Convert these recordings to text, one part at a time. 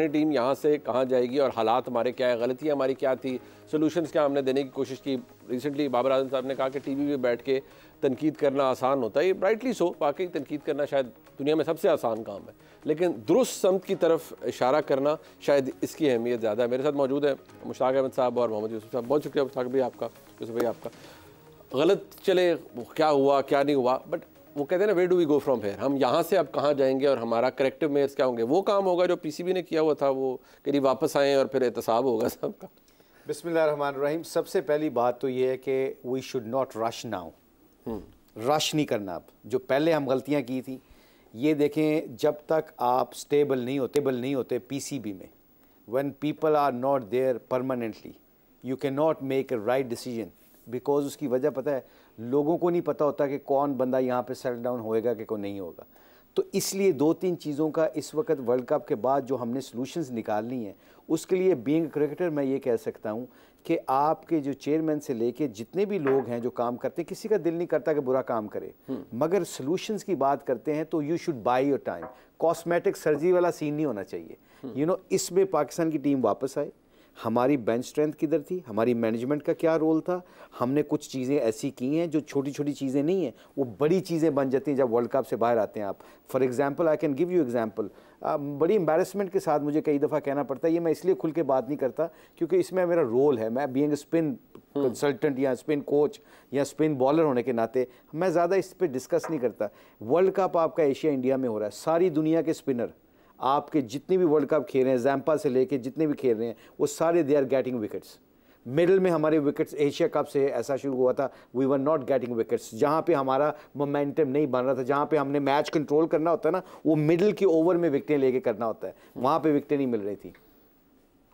Team यहाँ से कहाँ जाएगी और हालात हमारे क्या है, गलतियाँ हमारी क्या थी, सोल्यूशंस क्या हमने देने की कोशिश की। रिसेंटली बाबर आजम साहब ने कहा कि टीवी पे बैठ के तनकीद करना आसान होता है, ये राइटली सो, वाकई तनकीद करना शायद दुनिया में सबसे आसान काम है, लेकिन दुरुस्त समत की तरफ इशारा करना शायद इसकी अहमियत ज़्यादा है। मेरे साथ मौजूद है मुश्ताक अहमद साहब और मोहम्मद यूसुफ साहब। बहुत शुक्रिया मुश्ताक भाई आपका, यूसुफ भाई आपका। गलत चले क्या हुआ क्या नहीं हुआ, बट वो कहते हैं ना, where do we go from here, हम यहाँ से अब कहाँ जाएंगे और हमारा करेक्टिव मेयर्स क्या होंगे। वो काम होगा जो पीसीबी ने किया हुआ था, वो करीब वापस आए और फिर एहतसाब होगा सबका। बिस्मिल्लाहिर्रहमानिर्रहीम। सबसे पहली बात तो ये है कि we should not rush now, rush नहीं करना। अब जो पहले हम गलतियाँ की थी, ये देखें, जब तक आप स्टेबल नहीं होते पीसीबी में, when people are not there permanently, you can not make a right decision. Because उसकी वजह पता है, लोगों को नहीं पता होता कि कौन बंदा यहाँ पे सेटल डाउन होएगा कि कौन नहीं होगा। तो इसलिए दो तीन चीज़ों का इस वक्त वर्ल्ड कप के बाद जो हमने सॉल्यूशंस निकालनी है, उसके लिए बीइंग क्रिकेटर मैं ये कह सकता हूँ कि आपके जो चेयरमैन से लेके जितने भी लोग हैं जो काम करते हैं, किसी का दिल नहीं करता कि बुरा काम करे, मगर सॉल्यूशंस की बात करते हैं तो you should by your time. Cosmetic surgery वाला सीन नहीं होना चाहिए। यू नो, इसमें पाकिस्तान की टीम वापस आए। हमारी बेंच स्ट्रेंथ किधर थी, हमारी मैनेजमेंट का क्या रोल था, हमने कुछ चीज़ें ऐसी की हैं जो छोटी छोटी चीज़ें नहीं हैं, वो बड़ी चीज़ें बन जाती हैं जब वर्ल्ड कप से बाहर आते हैं आप। For example, I can give you example. बड़ी एम्बैरेसमेंट के साथ मुझे कई दफ़ा कहना पड़ता है, ये मैं इसलिए खुल के बात नहीं करता क्योंकि इसमें मेरा रोल है। मैं बीइंग स्पिन कंसल्टेंट या स्पिन कोच या स्पिन बॉलर होने के नाते मैं ज़्यादा इस पर डिस्कस नहीं करता। वर्ल्ड कप आपका एशिया इंडिया में हो रहा है, सारी दुनिया के स्पिनर आपके जितने भी वर्ल्ड कप खेल रहे हैं, जैम्पा से लेके जितने भी खेल रहे हैं, वो सारे they are getting wickets. Middle में हमारे विकेट्स एशिया कप से ऐसा शुरू हुआ था, we were not getting wickets. जहाँ पे हमारा मोमेंटम नहीं बन रहा था, जहाँ पे हमने मैच कंट्रोल करना होता है ना, वो मिडल के ओवर में विकेटें लेके करना होता है, वहाँ पे विकेटें नहीं मिल रही थी।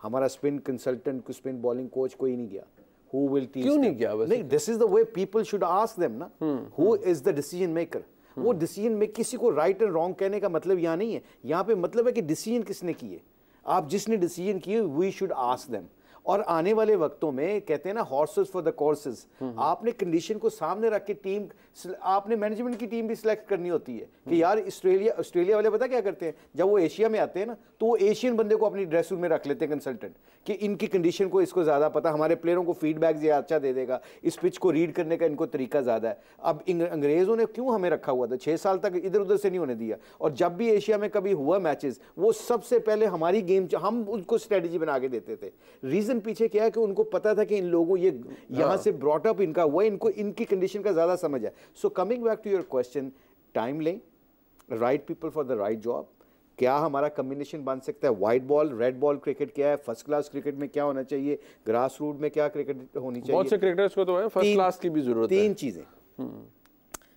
हमारा spin consultant, spin bowling coach कोई नहीं गया। Who will teach क्यों them? नहीं गया? नहीं, this is the way people should ask them ना, who is the decision maker. वो डिसीजन में किसी को राइट एंड रॉन्ग कहने का मतलब यहाँ नहीं है, यहाँ पे मतलब है कि डिसीजन किसने किए। आप जिसने डिसीजन किए, वी शुड आस्क देम। और आने वाले वक्तों में कहते हैं ना, हॉर्सेस फॉर द कोर्सेज, आपने कंडीशन को सामने रख के टीम, आपने मैनेजमेंट की टीम भी सिलेक्ट करनी होती है कि यार ऑस्ट्रेलिया वाले पता क्या करते हैं, जब वो एशिया में आते हैं ना, तो वो एशियन बंदे को अपनी ड्रेस रूम में रख लेते हैं कंसल्टेंट, कि इनकी कंडीशन को इसको ज़्यादा पता, हमारे प्लेयरों को फीडबैक ज़्यादा अच्छा दे देगा, इस पिच को रीड करने का इनको तरीका ज़्यादा है। अब अंग्रेज़ों ने क्यों हमें रखा हुआ था 6 साल तक, इधर उधर से नहीं होने दिया। और जब भी एशिया में कभी हुआ मैचेस, वो सबसे पहले हमारी गेम, हम उनको स्ट्रेटजी बना के देते थे। रीज़न पीछे क्या है कि उनको पता था कि इन लोगों, ये यहाँ से ब्रॉट अप इनका हुआ, इनको इनकी कंडीशन का ज़्यादा समझ है। So coming back to your question, time लें, right people for the right job. क्या हमारा कम्बिनेशन बन सकता है, white ball red ball cricket क्या है, फर्स्ट क्लास क्रिकेट में क्या होना चाहिए, ग्रास रूट में क्या क्रिकेट होनी चाहिए। बहुत से क्रिकेटर्स को तो है फर्स्ट क्लास की भी जरूरत है। 3 चीजें,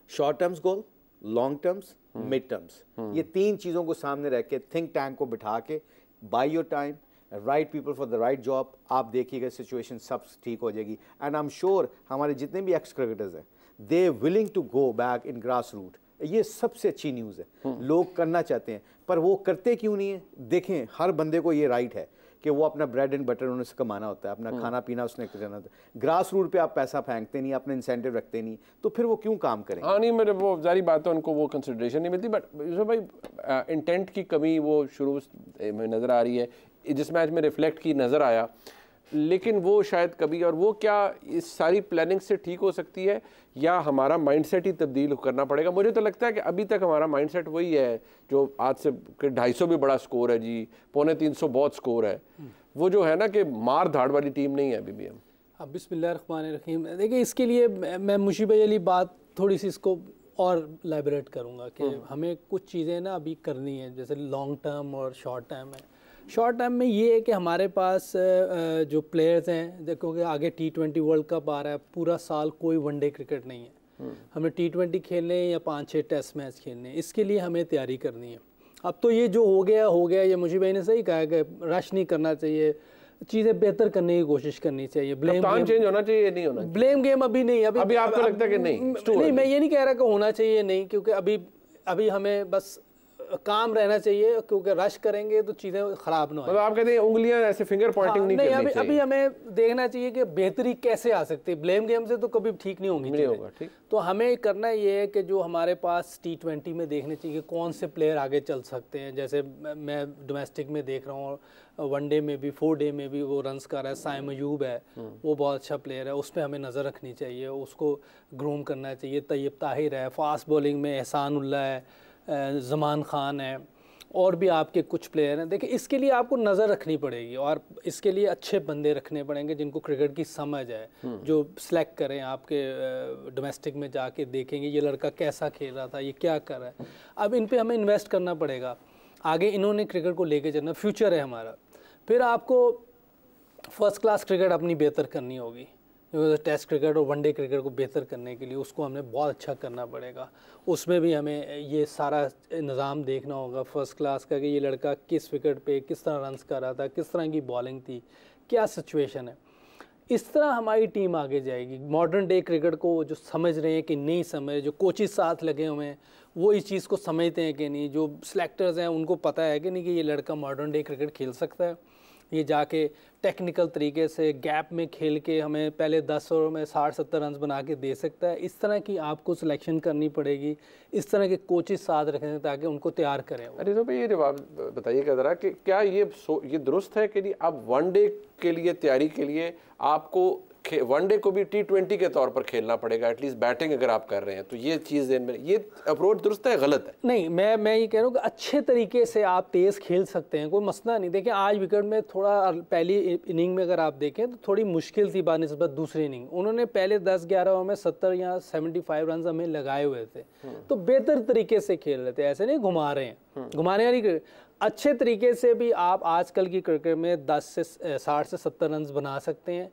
short terms goal, long terms, mid terms, ये 3 चीजों को सामने रख के थिंक टैंक को बिठा के, by your time, right people for the right job, आप देखिएगा सिचुएशन सब ठीक हो जाएगी। एंड आई एम श्योर हमारे जितने भी एक्स क्रिकेटर्स हैं, they willing to go back in grass root. ये सबसे अच्छी न्यूज़ है। लोग करना चाहते हैं, पर वो करते क्यों नहीं है? देखें, हर बंदे को ये राइट है कि वो अपना ब्रेड एंड बटर उन्हें से कमाना होता है, अपना खाना पीना उसने करना होता है। ग्रास रूट पे आप पैसा फेंकते नहीं, अपने इंसेंटिव रखते नहीं, तो फिर वो क्यों काम करेंगे? हाँ नहीं, मेरे वो जारी बात है, उनको वो कंसिडरेशन नहीं मिलती। बट यूसुफ भाई, इंटेंट की कमी वो शुरू में नज़र आ रही है, जिस मैच में रिफ्लेक्ट की नज़र आया, लेकिन वो शायद कभी, और वो क्या इस सारी प्लानिंग से ठीक हो सकती है या हमारा माइंडसेट ही तब्दील करना पड़ेगा? मुझे तो लगता है कि अभी तक हमारा माइंडसेट वही है जो आज से 250 भी बड़ा स्कोर है जी, 250 बहुत स्कोर है, वो जो है ना कि मार धाड़ वाली टीम नहीं है अभी भी हम। अब बिस्मिल्लाहिर्रहमानिर्रहीम, देखिए इसके लिए मैं मुशीब अली बात थोड़ी सी इसको और लाइब्रेट करूँगा कि हमें कुछ चीज़ें ना अभी करनी है, जैसे लॉन्ग टर्म और शॉर्ट टर्म है। शॉर्ट टर्म में ये है कि हमारे पास जो प्लेयर्स हैं, देखो कि आगे T20 वर्ल्ड कप आ रहा है, पूरा साल कोई वनडे क्रिकेट नहीं है, हमें T20 खेलने हैं या 5-6 टेस्ट मैच खेलने हैं, इसके लिए हमें तैयारी करनी है। अब तो ये जो हो गया, ये मुझे भाई ने सही कहा है कि रश नहीं करना चाहिए, चीज़ें बेहतर करने की कोशिश करनी चाहिए। ब्लेम गेम चेंज होना चाहिए, नहीं होना, ब्लेम गेम अभी नहीं, अभी आपको लगता है कि नहीं? मैं ये नहीं कह रहा कि होना चाहिए नहीं, क्योंकि अभी हमें बस काम रहना चाहिए, क्योंकि रश करेंगे तो चीज़ें ख़राब ना हो। मतलब आप कहते हैं उंगलियां ऐसे फिंगर पॉइंटिंग नहीं करनी चाहिए। अभी हमें देखना चाहिए कि बेहतरी कैसे आ सकती है। ब्लेम गेम से तो कभी ठीक नहीं होंगी, नहीं होगा ठीक। तो हमें करना ये है कि जो हमारे पास T20 में देखने चाहिए कौन से प्लेयर आगे चल सकते हैं। जैसे मैं डोमेस्टिक में देख रहा हूँ, वनडे में भी 4 डे में भी वो रन्स कर रहा है, साइम अयूब है, वो बहुत अच्छा प्लेयर है, उस पर हमें नज़र रखनी चाहिए, उसको ग्रूम करना चाहिए। तैयब ताहिर है, फास्ट बॉलिंग में एहसान उल्ला है, ज़मान खान है, और भी आपके कुछ प्लेयर हैं। देखिए इसके लिए आपको नज़र रखनी पड़ेगी और इसके लिए अच्छे बंदे रखने पड़ेंगे जिनको क्रिकेट की समझ है, जो सिलेक्ट करें। आपके डोमेस्टिक में जाके देखेंगे ये लड़का कैसा खेल रहा था, ये क्या कर रहा है। अब इन पे हमें इन्वेस्ट करना पड़ेगा, आगे इन्होंने क्रिकेट को लेके चलना, फ्यूचर है हमारा। फिर आपको फर्स्ट क्लास क्रिकेट अपनी बेहतर करनी होगी, टेस्ट क्रिकेट और वनडे क्रिकेट को बेहतर करने के लिए उसको हमें बहुत अच्छा करना पड़ेगा। उसमें भी हमें ये सारा निज़ाम देखना होगा फर्स्ट क्लास का कि ये लड़का किस विकेट पे किस तरह रन्स कर रहा था, किस तरह की बॉलिंग थी, क्या सिचुएशन है। इस तरह हमारी टीम आगे जाएगी। मॉडर्न डे क्रिकेट को जो समझ रहे हैं कि नहीं समझ, जो कोचिज साथ लगे हुए हैं वो इस चीज़ को समझते हैं कि नहीं, जो सिलेक्टर्स हैं उनको पता है कि नहीं कि ये लड़का मॉडर्न डे क्रिकेट खेल सकता है, ये जाके टेक्निकल तरीके से गैप में खेल के हमें पहले 10 ओवर में 60-70 रन बना के दे सकता है। इस तरह की आपको सिलेक्शन करनी पड़ेगी, इस तरह के कोचेस साथ रखें ताकि उनको तैयार करें। अरे तो भाई ये जवाब बताइएगा ज़रा कि क्या ये दुरुस्त है कि नहीं, अब वनडे के लिए तैयारी के लिए आपको वनडे को भी T20 के तौर पर खेलना पड़ेगा, एटलीस्ट बैटिंग अगर आप कर रहे हैं तो ये चीज़ ये अप्रोच दुरुस्त है गलत है? नहीं, मैं ये कह रहा हूँ कि अच्छे तरीके से आप तेज़ खेल सकते हैं, कोई मसला नहीं। देखिए आज विकेट में थोड़ा पहली इनिंग में अगर आप देखें तो थोड़ी मुश्किल थी बानिस्बत दूसरी इनिंग। उन्होंने पहले 10-11 ओवर में 70 या 75 रन हमें लगाए हुए थे, तो बेहतर तरीके से खेल रहे थे, ऐसे नहीं घुमा रहे हैं, घुमाने वाली अच्छे तरीके से भी आप आजकल की क्रिकेट में 60 से 70 रन बना सकते हैं।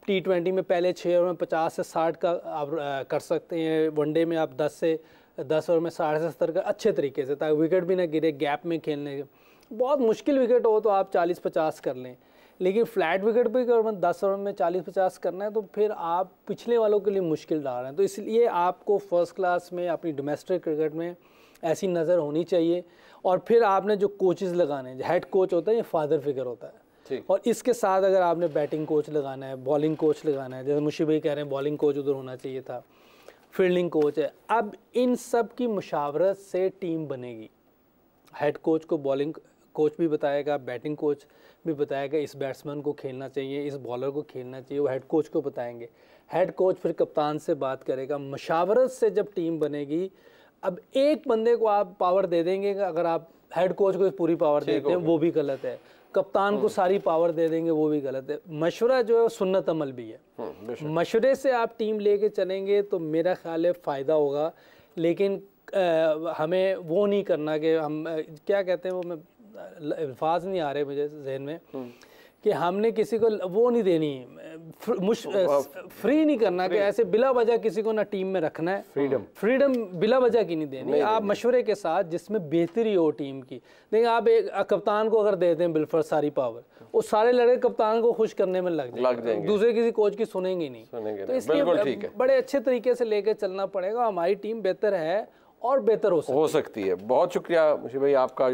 T20 में पहले 6 ओवर में 50 से 60 का आप कर सकते हैं, वनडे में आप 10 ओवर में 60 से 70 का अच्छे तरीके से, ताकि विकेट भी ना गिरे, गैप में खेलने के। बहुत मुश्किल विकेट हो तो आप 40-50 कर लें, लेकिन फ्लैट विकेट पर अगर 10 ओवर में 40-50 करना है तो फिर आप पिछले वालों के लिए मुश्किल डाल रहे हैं। तो इसलिए आपको फर्स्ट क्लास में अपनी डोमेस्टिक क्रिकेट में ऐसी नज़र होनी चाहिए। और फिर आपने जो कोचेज़ लगाने हैं, हेड कोच होता है, ये फादर फिगर होता है, और इसके साथ अगर आपने बैटिंग कोच लगाना है, बॉलिंग कोच लगाना है, जैसे मुशीब भाई कह रहे हैं बॉलिंग कोच उधर होना चाहिए था, फील्डिंग कोच है, अब इन सब की मुशावरत से टीम बनेगी। हेड कोच को बॉलिंग कोच भी बताएगा, बैटिंग कोच भी बताएगा, इस बैट्समैन को खेलना चाहिए, इस बॉलर को खेलना चाहिए, वो हेड कोच को बताएंगे। हेड कोच फिर कप्तान से बात करेगा, मुशावरत से जब टीम बनेगी। अब एक बंदे को आप पावर दे देंगे, अगर आप हेड कोच को पूरी पावर देते हैं वो भी गलत है, कप्तान को सारी पावर दे देंगे वो भी गलत है। मशवरा जो है सुन्नत अमल भी है, मशवरे से आप टीम लेके चलेंगे तो मेरा ख्याल है फ़ायदा होगा। लेकिन हमें वो नहीं करना कि हम क्या कहते हैं, वो मैं अल्फाज नहीं आ रहे मुझे जहन में, कि हमने किसी को वो नहीं देनी, फ्री नहीं करना कि ऐसे बिला वजह किसी को ना टीम में रखना है। फ्रीडम बिला वजह की नहीं देनी, आप मशवरे के साथ जिसमें बेहतरी हो टीम की। देखिए आप एक कप्तान को अगर दे दें बिलफर सारी पावर, वो सारे लड़के कप्तान को खुश करने में लग जाएंगे, दूसरे किसी कोच की सुनेंगे नहीं। तो इसलिए बड़े अच्छे तरीके से लेकर चलना पड़ेगा। हमारी टीम बेहतर है और बेहतर हो सकती है। बहुत शुक्रिया मुशीब भाई आपका।